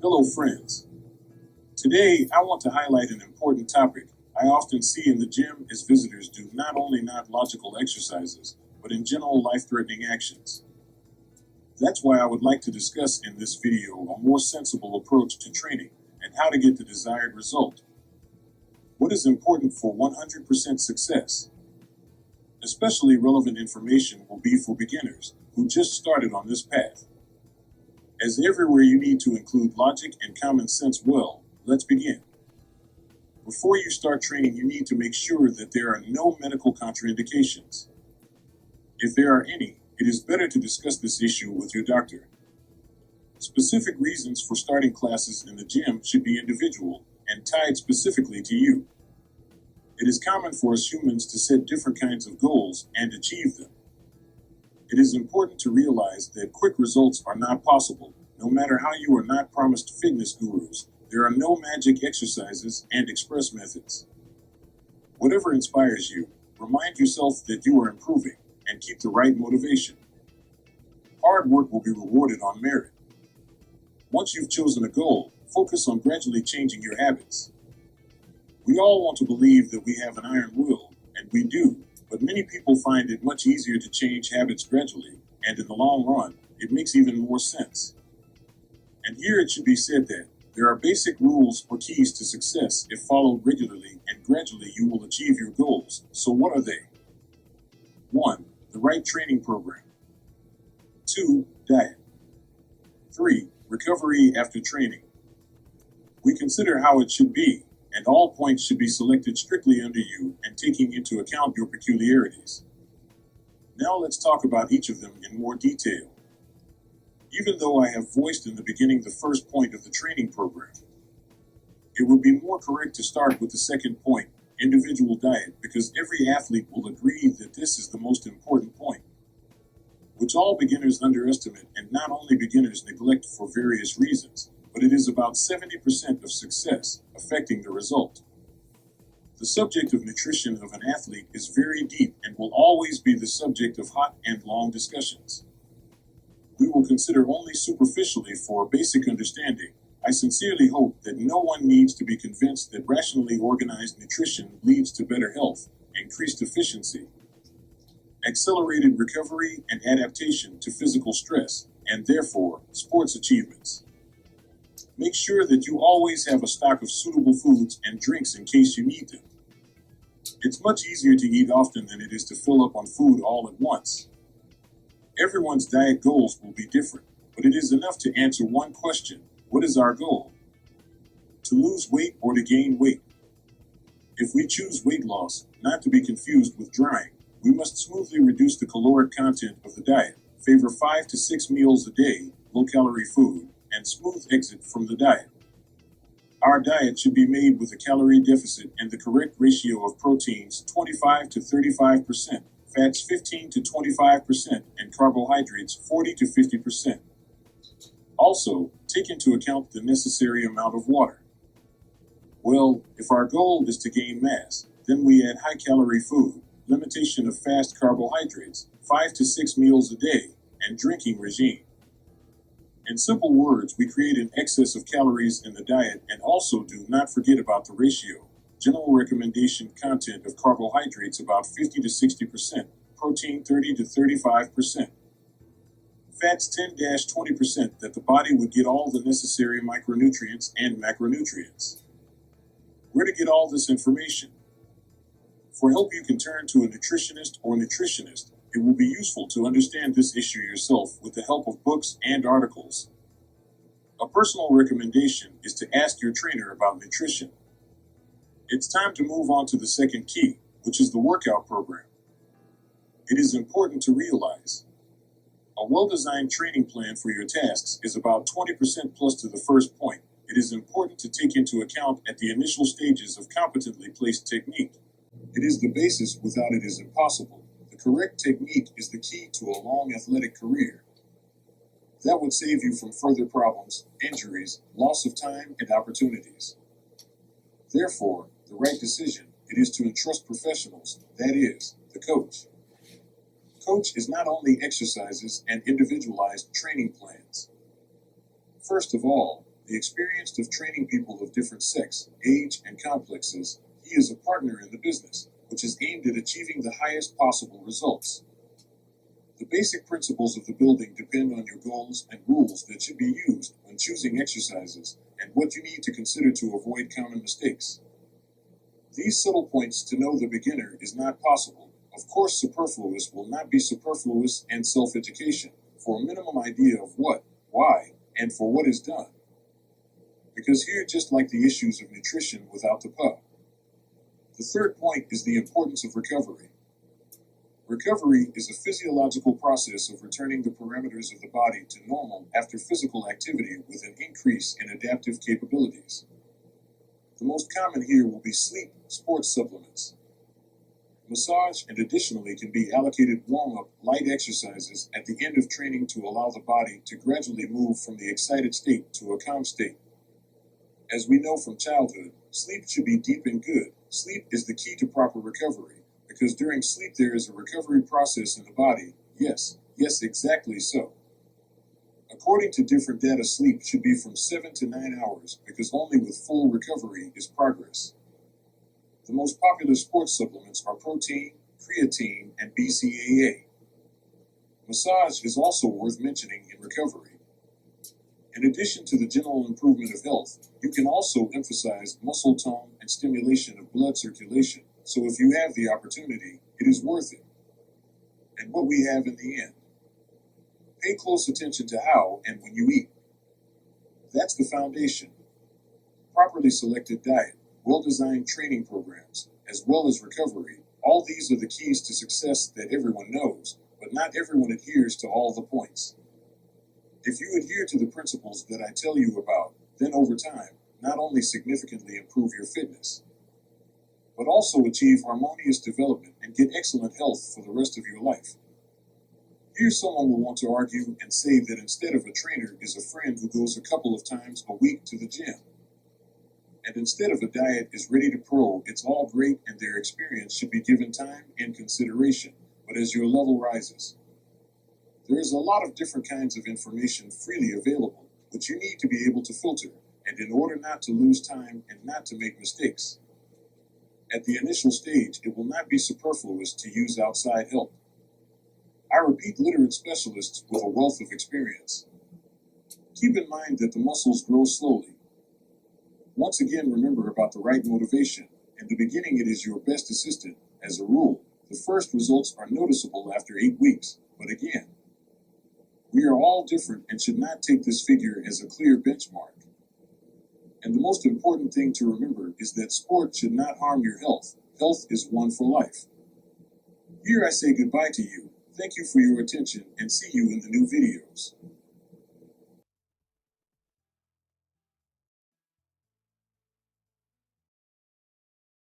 Hello, friends. Today, I want to highlight an important topic I often see in the gym as visitors do not only not logical exercises, but in general life-threatening actions. That's why I would like to discuss in this video a more sensible approach to training and how to get the desired result. What is important for 100% success? Especially relevant information will be for beginners who just started on this path. As everywhere, you need to include logic and common sense. Well, let's begin. Before you start training, you need to make sure that there are no medical contraindications. If there are any, it is better to discuss this issue with your doctor. Specific reasons for starting classes in the gym should be individual and tied specifically to you. It is common for us humans to set different kinds of goals and achieve them. It is important to realize that quick results are not possible. No matter how you are not promised fitness gurus, there are no magic exercises and express methods. Whatever inspires you, remind yourself that you are improving and keep the right motivation. Hard work will be rewarded on merit. Once you've chosen a goal, focus on gradually changing your habits. We all want to believe that we have an iron will, and we do. But many people find it much easier to change habits gradually, and in the long run, it makes even more sense. And here it should be said that there are basic rules or keys to success. If followed regularly and gradually, you will achieve your goals. So what are they? 1. The right training program. 2. Diet. 3. Recovery after training. We consider how it should be, and all points should be selected strictly under you and taking into account your peculiarities. Now let's talk about each of them in more detail. Even though I have voiced in the beginning the first point of the training program, it would be more correct to start with the second point, individual diet, because every athlete will agree that this is the most important point, which all beginners underestimate and not only beginners neglect for various reasons, but it is about 70% of success affecting the result. The subject of nutrition of an athlete is very deep and will always be the subject of hot and long discussions. We will consider only superficially for a basic understanding. I sincerely hope that no one needs to be convinced that rationally organized nutrition leads to better health, increased efficiency, accelerated recovery and adaptation to physical stress, and therefore, sports achievements. Make sure that you always have a stock of suitable foods and drinks in case you need them. It's much easier to eat often than it is to fill up on food all at once. Everyone's diet goals will be different, but it is enough to answer one question: what is our goal? To lose weight or to gain weight? If we choose weight loss, not to be confused with drying, we must smoothly reduce the caloric content of the diet, favor 5 to 6 meals a day, low-calorie food, and smooth exit from the diet. Our diet should be made with a calorie deficit and the correct ratio of proteins 25 to 35%, fats 15 to 25%, and carbohydrates 40 to 50%. Also, take into account the necessary amount of water. Well, if our goal is to gain mass, then we add high-calorie food, limitation of fast carbohydrates, 5 to 6 meals a day, and drinking regime. In simple words, we create an excess of calories in the diet and also do not forget about the ratio. General recommendation content of carbohydrates about 50 to 60%, protein 30 to 35%, fats 10-20%, that the body would get all the necessary micronutrients and macronutrients. Where to get all this information? For help, you can turn to a nutritionist or nutritionist. It will be useful to understand this issue yourself with the help of books and articles. A personal recommendation is to ask your trainer about nutrition. It's time to move on to the second key, which is the workout program. It is important to realize a well-designed training plan for your tasks is about 20% plus to the first point. It is important to take into account at the initial stages of competently placed technique. It is the basis. Without it is impossible. The correct technique is the key to a long athletic career. That would save you from further problems, injuries, loss of time, and opportunities. Therefore, the right decision, it is to entrust professionals, that is, the coach. Coach is not only exercises and individualized training plans. First of all, The experienced of training people of different sex, age, and complexes, he is a partner in the business, which is aimed at achieving the highest possible results. The basic principles of the building depend on your goals and rules that should be used when choosing exercises and what you need to consider to avoid common mistakes. These subtle points to know the beginner is not possible. Of course, superfluous will not be superfluous, and self-education for a minimum idea of what, why, and for what is done. Because here, just like the issues of nutrition without the pub. The third point is the importance of recovery. Recovery is a physiological process of returning the parameters of the body to normal after physical activity with an increase in adaptive capabilities. The most common here will be sleep, sports supplements, massage, and additionally can be allocated warm-up light exercises at the end of training to allow the body to gradually move from the excited state to a calm state. As we know from childhood, sleep should be deep and good. Sleep is the key to proper recovery, because during sleep there is a recovery process in the body. Yes, exactly so. According to different data, sleep should be from 7 to 9 hours, because only with full recovery is progress. The most popular sports supplements are protein, creatine, and BCAA. Massage is also worth mentioning in recovery. In addition to the general improvement of health, you can also emphasize muscle tone and stimulation of blood circulation, so if you have the opportunity, it is worth it. And what we have in the end. Pay close attention to how and when you eat. That's the foundation. Properly selected diet, well-designed training programs, as well as recovery, all these are the keys to success that everyone knows, but not everyone adheres to all the points. If you adhere to the principles that I tell you about, then over time, not only significantly improve your fitness, but also achieve harmonious development and get excellent health for the rest of your life. Here someone will want to argue and say that instead of a trainer is a friend who goes a couple of times a week to the gym. And instead of a diet is ready to pro, it's all great and their experience should be given time and consideration, but as your level rises. There is a lot of different kinds of information freely available, but you need to be able to filter, and in order not to lose time and not to make mistakes. At the initial stage, it will not be superfluous to use outside help. I repeat, literate specialists with a wealth of experience. Keep in mind that the muscles grow slowly. Once again, remember about the right motivation. In the beginning, it is your best assistant. As a rule, the first results are noticeable after 8 weeks, but again, we are all different and should not take this figure as a clear benchmark. And the most important thing to remember is that sport should not harm your health. Health is one for life. Here I say goodbye to you. Thank you for your attention and see you in the new videos.